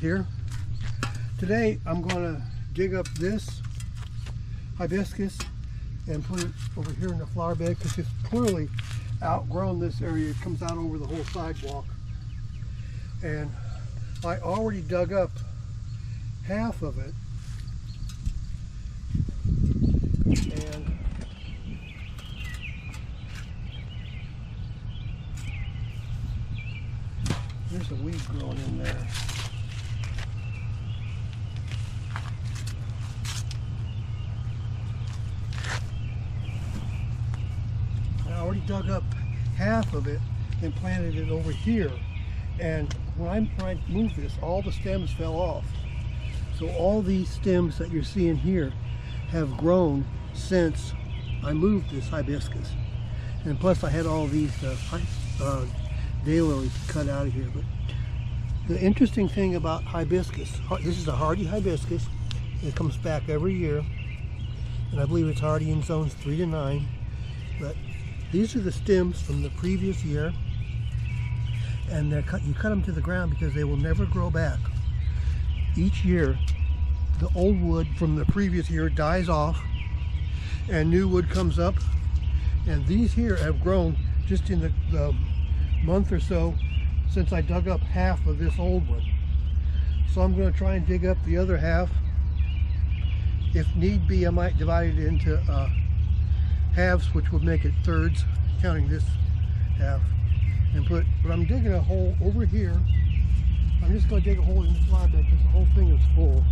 here. Today I'm going to dig up this hibiscus and put it over here in the flower bed because it's clearly outgrown this area. It comes out over the whole sidewalk. And I already dug up half of it. And there's a weed growing in there. I already dug up half of it and planted it over here. And when I moved this, all the stems fell off. So all these stems that you're seeing here have grown since I moved this hibiscus. And plus I had all these daylilies cut out of here. But the interesting thing about hibiscus, this is a hardy hibiscus. It comes back every year. And I believe it's hardy in zones 3 to 9. But these are the stems from the previous year. And you cut them to the ground because they will never grow back. Each year, the old wood from the previous year dies off and new wood comes up. And these here have grown just in the month or so since I dug up half of this old one. So I'm going to try and dig up the other half. If need be, I might divide it into halves, which would make it thirds, counting this half. But I'm digging a hole over here. I'm just going to dig a hole in the flower bed because the whole thing is full.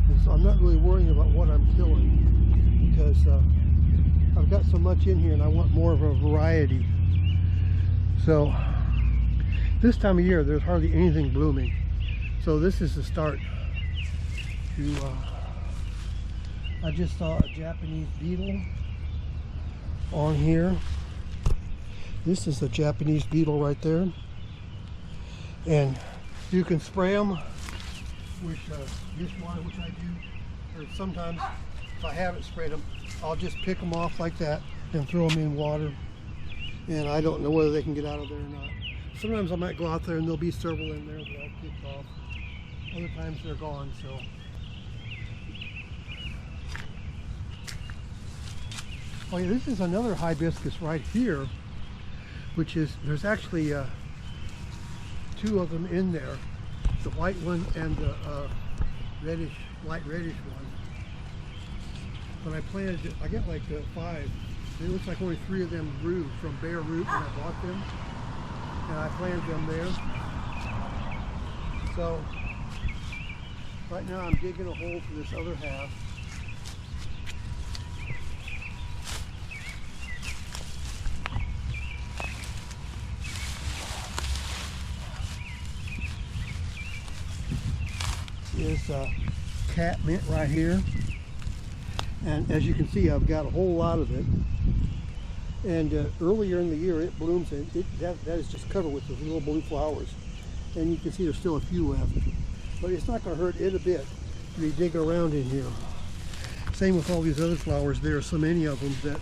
And so I'm not really worrying about what I'm killing because I've got so much in here and I want more of a variety. So this time of year there's hardly anything blooming. So this is the start to, I just saw a Japanese beetle on here. This is a Japanese beetle right there. And you can spray them with dishwater, which I do. Or sometimes, if I haven't sprayed them, I'll just pick them off like that and throw them in water. And I don't know whether they can get out of there or not. Sometimes I might go out there and there'll be several in there that I'll kick off. Other times they're gone, so. Oh yeah, this is another hibiscus right here, which is, there's actually two of them in there, the white one and the reddish, light reddish one. But I planted it, I got like 5. It looks like only 3 of them grew from bare root when I bought them, and I planted them there. So right now I'm digging a hole for this other half. Is catmint right here, and as you can see I've got a whole lot of it, and earlier in the year it blooms and that is just covered with the little blue flowers, and you can see there's still a few left, but it's not going to hurt it a bit to be digging around in here. Same with all these other flowers. There are so many of them that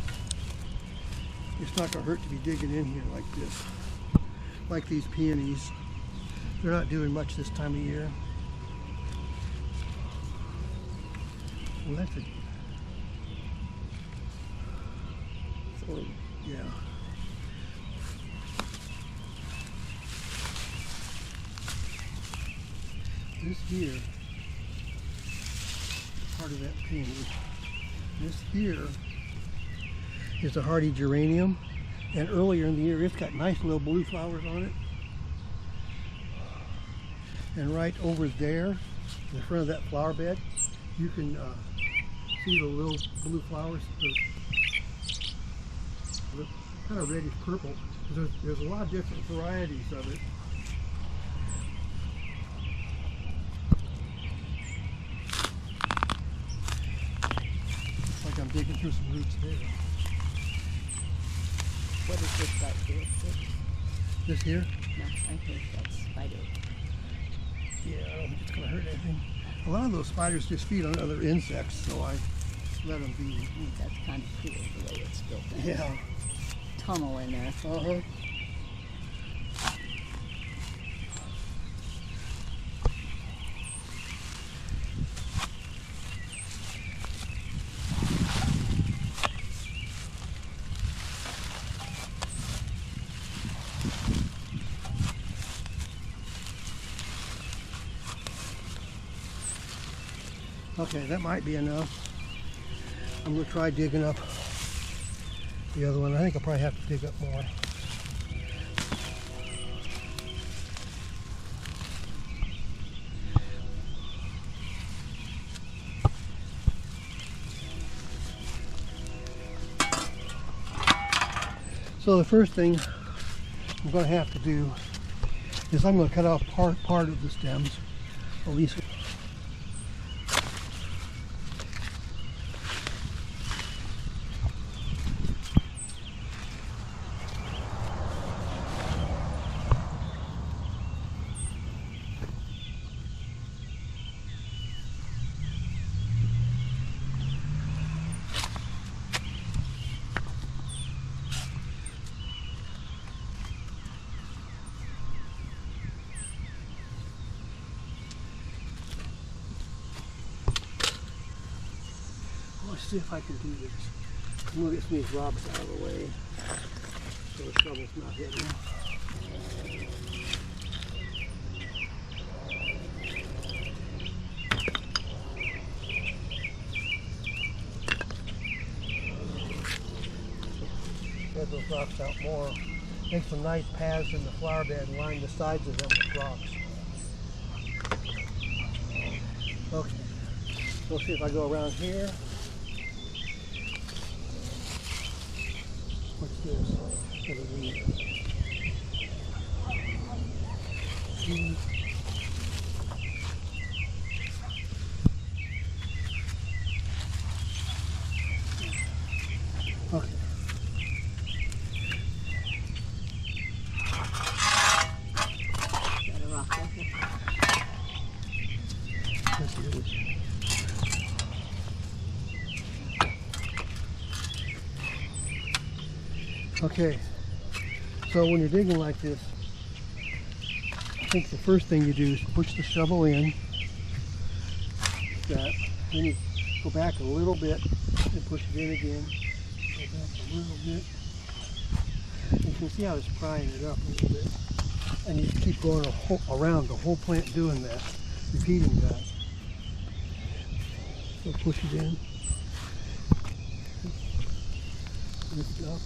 it's not going to hurt to be digging in here like this. Like these peonies, they're not doing much this time of year. Well, that's it. So, yeah. This here, part of that peony. This here is a hardy geranium, and earlier in the year it's got nice little blue flowers on it. And right over there, in the front of that flower bed, you can see the little blue flowers, the kind of reddish purple. There's a lot of different varieties of it. Looks like I'm digging through some roots there. What is this right here? This here? No, I think that's spider. Yeah, I don't think it's going to hurt anything. A lot of those spiders just feed on other insects, so I let them be. That's kind of cool the way it's built in. Yeah. Tunnel in there. Uh-huh. Okay, that might be enough. I'm going to try digging up the other one. I think I'll probably have to dig up more. So the first thing I'm going to have to do is I'm going to cut off part of the stems, at least. Let's see if I can do this. I'm going to get some of these rocks out of the way so the shovel's not hitting them. Spread those rocks out more. Make some nice paths in the flower bed and line the sides of them with rocks. Okay, we'll see if I go around here. What's this? What are these? Okay. Got a rock there. Let's do this. Okay, so when you're digging like this, I think the first thing you do is push the shovel in, like that. Then you go back a little bit and push it in again. Go back a little bit. You can see how it's prying it up a little bit. And you keep going around the whole plant doing that, repeating that. So push it in, lift it up.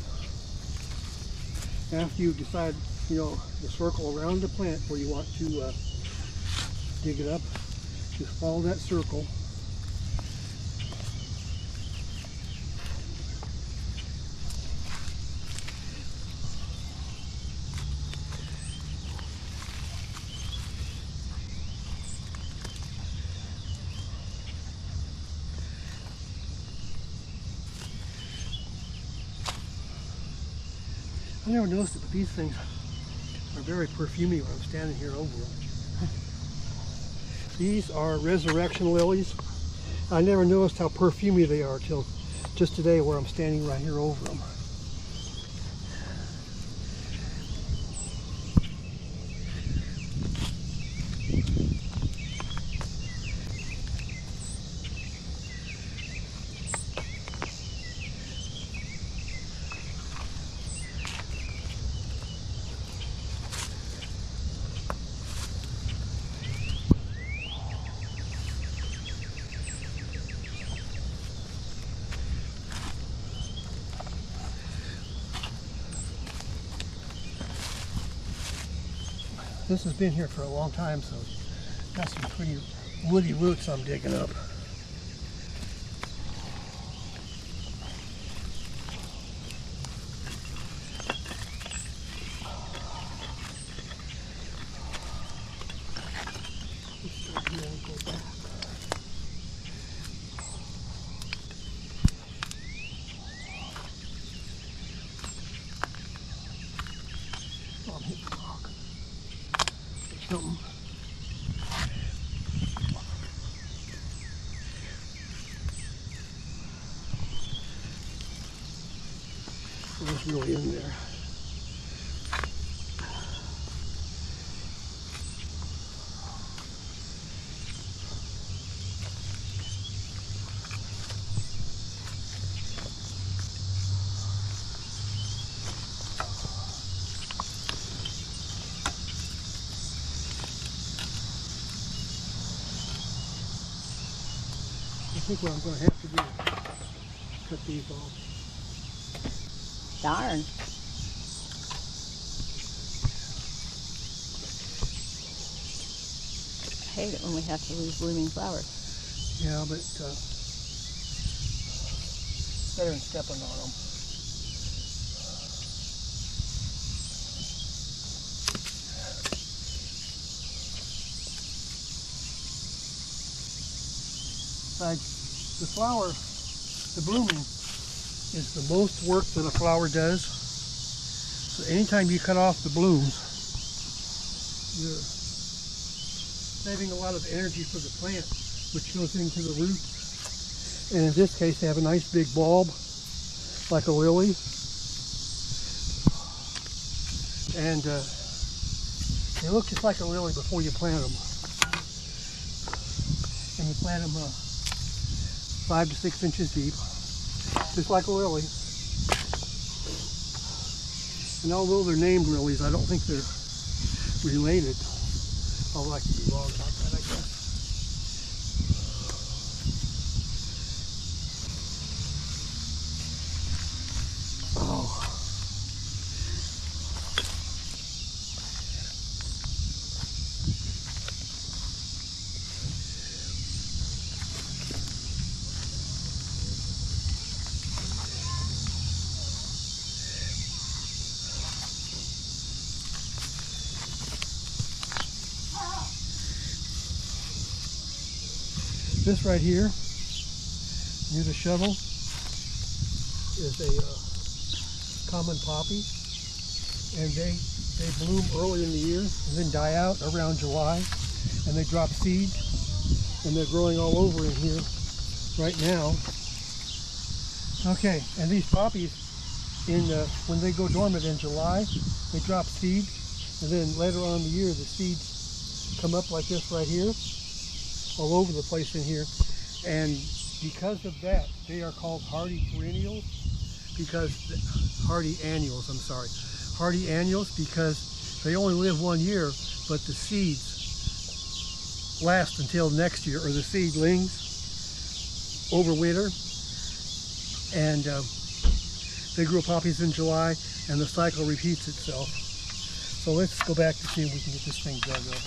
After you decide, the circle around the plant where you want to dig it up, just follow that circle. I never noticed it, but these things are very perfumey when I'm standing here over them. These are resurrection lilies. I never noticed how perfumey they are till just today where I'm standing right here over them. This has been here for a long time, so it's got some pretty woody roots I'm digging up. Let's start here and go back. Oh, I'm hitting the rock. Something. It was really in there. think what I'm going to have to do is cut these off. Darn. I hate it when we have to lose blooming flowers. Yeah, but better than stepping on them. The flower, the blooming, is the most work that a flower does. So anytime you cut off the blooms, you're saving a lot of energy for the plant, which goes into the roots. And in this case, they have a nice big bulb, like a lily. And they look just like a lily before you plant them. And you plant them 5 to 6 inches deep, just like a lily. And although they're named lilies, I don't think they're related. Although I could be wrong about that, I guess. Oh. This right here, near the shovel, is a common poppy, and they bloom early in the year and then die out around July, and they drop seed, and they're growing all over in here right now. Okay, and these poppies, when they go dormant in July, they drop seed, and then later on in the year, the seeds come up like this right here, all over the place in here. And because of that, they are called hardy perennials, hardy annuals, because they only live 1 year, but the seeds last until next year, or the seedlings over winter. And they grow poppies in July, and the cycle repeats itself. So let's go back to see if we can get this thing dug up.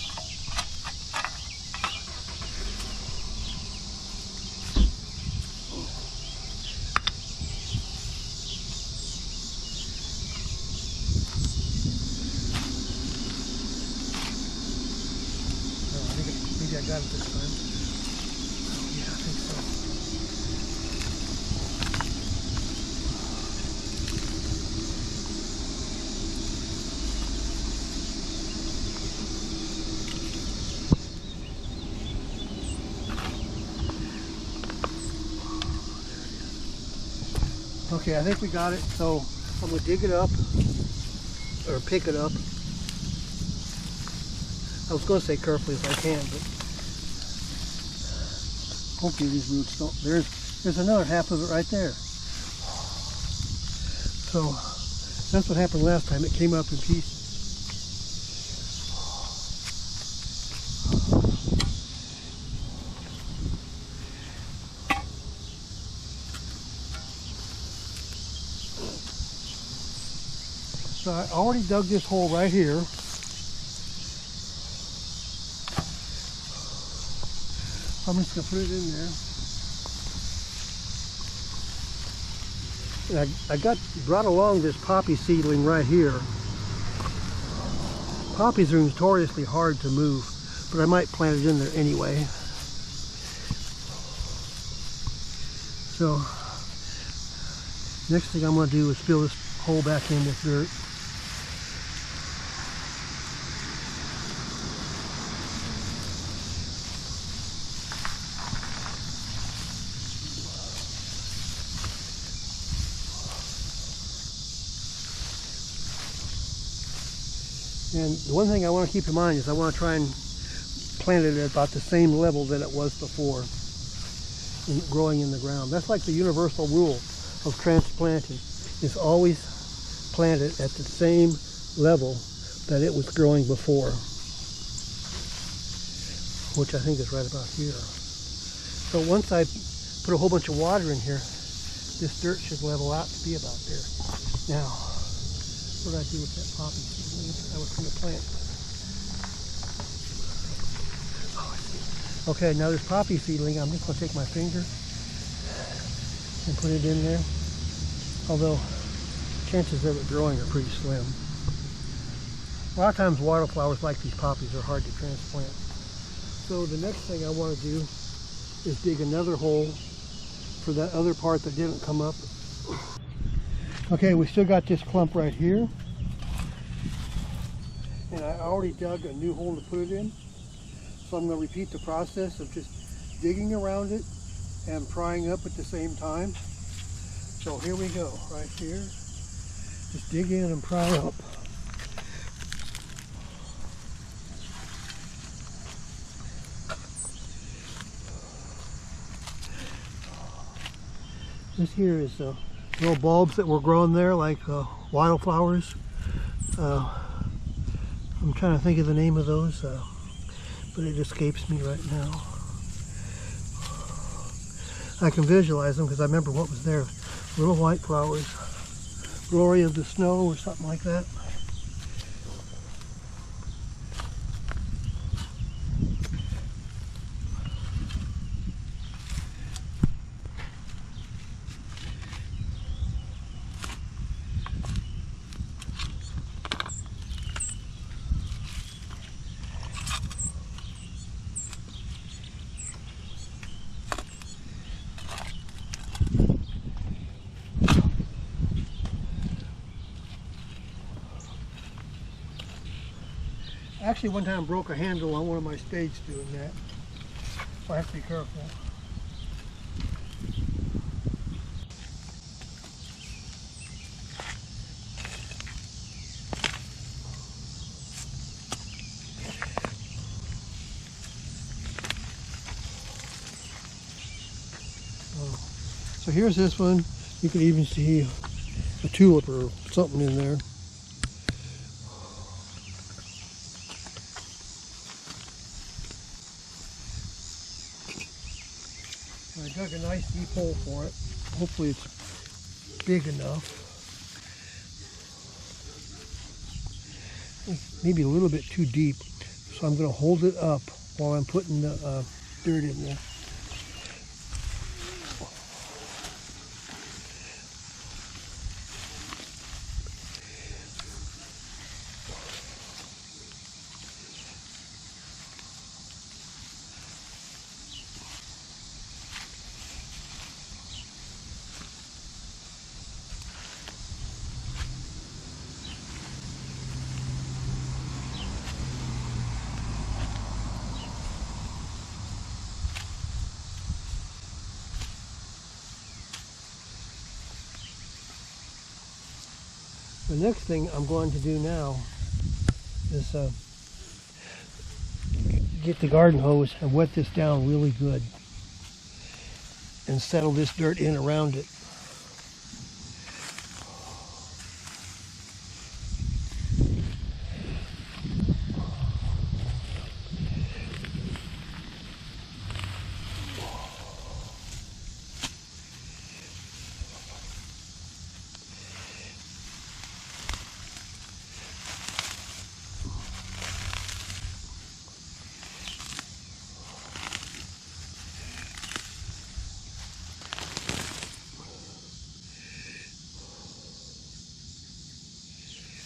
I got it this time. Oh, yeah, I think so. Okay, I think we got it. So I'm going to dig it up, or pick it up. I was going to say carefully if I can, but hopefully these roots don't. There's another half of it right there. So that's what happened last time. It came up in pieces. So I already dug this hole right here. I'm just going to put it in there. And I brought along this poppy seedling right here. Poppies are notoriously hard to move, but I might plant it in there anyway. So next thing I'm going to do is fill this hole back in with dirt. And the one thing I want to keep in mind is I want to try and plant it at about the same level that it was before, growing in the ground. That's like the universal rule of transplanting, is always plant it at the same level that it was growing before, which I think is right about here. So once I put a whole bunch of water in here, this dirt should level out to be about there. Now, what did I do with that poppy seedling? That was from the plant. Oh, I see. Okay, now this poppy seedling, I'm just going to take my finger and put it in there. Although, chances of it growing are pretty slim. A lot of times wildflowers like these poppies are hard to transplant. So the next thing I want to do is dig another hole for that other part that didn't come up. Okay, we still got this clump right here. And I already dug a new hole to put it in. So I'm going to repeat the process of just digging around it and prying up at the same time. So here we go, right here. Just dig in and pry up. This here is little bulbs that were growing there like wildflowers. I'm trying to think of the name of those, but it escapes me right now. I can visualize them because I remember what was there. Little white flowers. Glory of the snow or something like that. Actually, one time broke a handle on one of my spades doing that. So I have to be careful. So here's this one. You can even see a tulip or something in there. I dug a nice deep hole for it. Hopefully it's big enough. Maybe a little bit too deep. So I'm going to hold it up while I'm putting the dirt in there. The next thing I'm going to do now is get the garden hose and wet this down really good and settle this dirt in around it.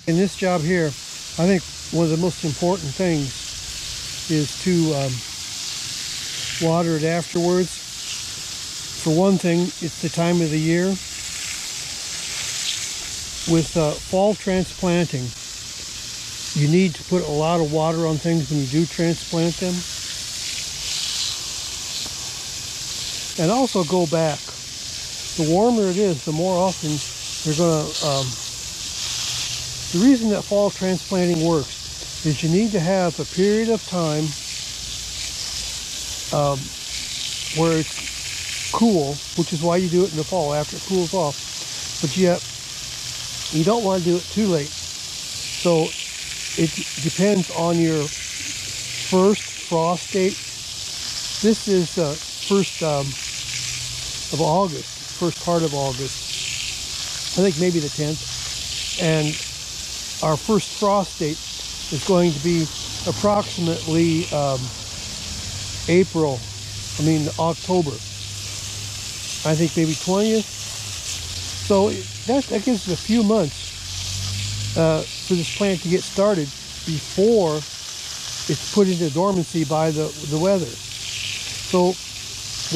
In this job here, I think one of the most important things is to water it afterwards. For one thing, it's the time of the year. With fall transplanting, you need to put a lot of water on things when you do transplant them. And also go back. The warmer it is, the more often you're going to... The reason that fall transplanting works is you need to have a period of time where it's cool, which is why you do it in the fall after it cools off. But yet, you don't want to do it too late. So it depends on your first frost date. This is first of August, first part of August. I think maybe the 10th. And our first frost date is going to be approximately October. I think maybe 20th. So that gives us a few months for this plant to get started before it's put into dormancy by the weather. So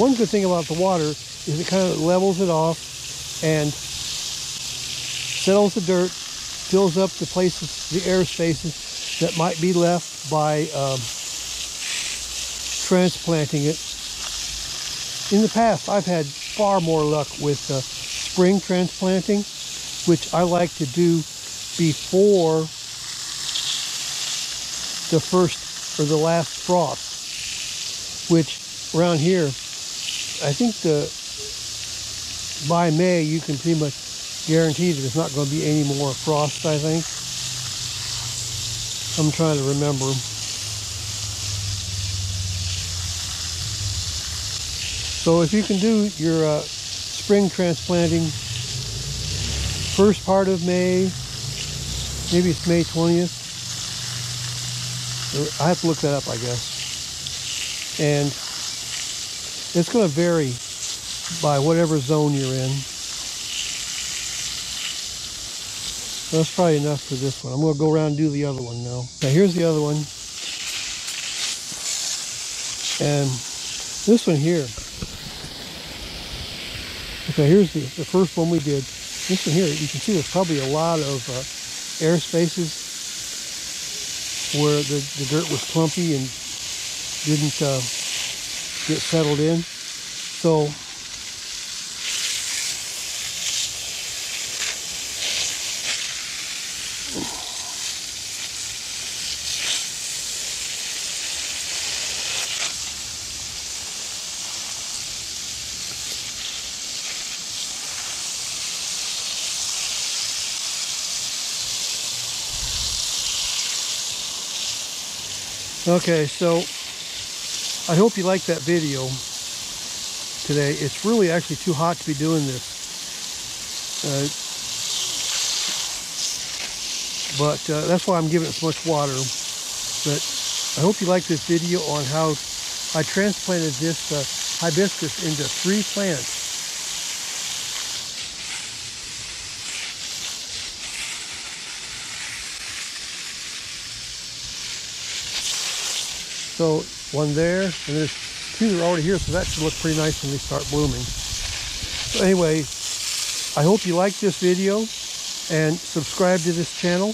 one good thing about the water is it kind of levels it off and settles the dirt, fills up the places, the air spaces that might be left by transplanting it. In the past, I've had far more luck with spring transplanting, which I like to do before the first or the last frost, which around here, I think by May you can pretty much guarantee that there's not going to be any more frost, I think. I'm trying to remember. So if you can do your spring transplanting first part of May, maybe it's May 20th. I have to look that up, I guess. And it's going to vary by whatever zone you're in. So that's probably enough for this one. I'm going to go around and do the other one now. Now here's the other one. And this one here. Okay, here's the first one we did. This one here, you can see there's probably a lot of air spaces where the dirt was clumpy and didn't get settled in. So okay, so I hope you liked that video today. It's really actually too hot to be doing this. But that's why I'm giving it so much water. But I hope you liked this video on how I transplanted this hibiscus into 3 plants. So one there, and there's 2 that are already here, so that should look pretty nice when they start blooming. So anyway, I hope you liked this video and subscribe to this channel.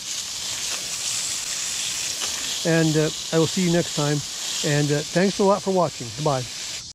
And I will see you next time. And thanks a lot for watching. Goodbye.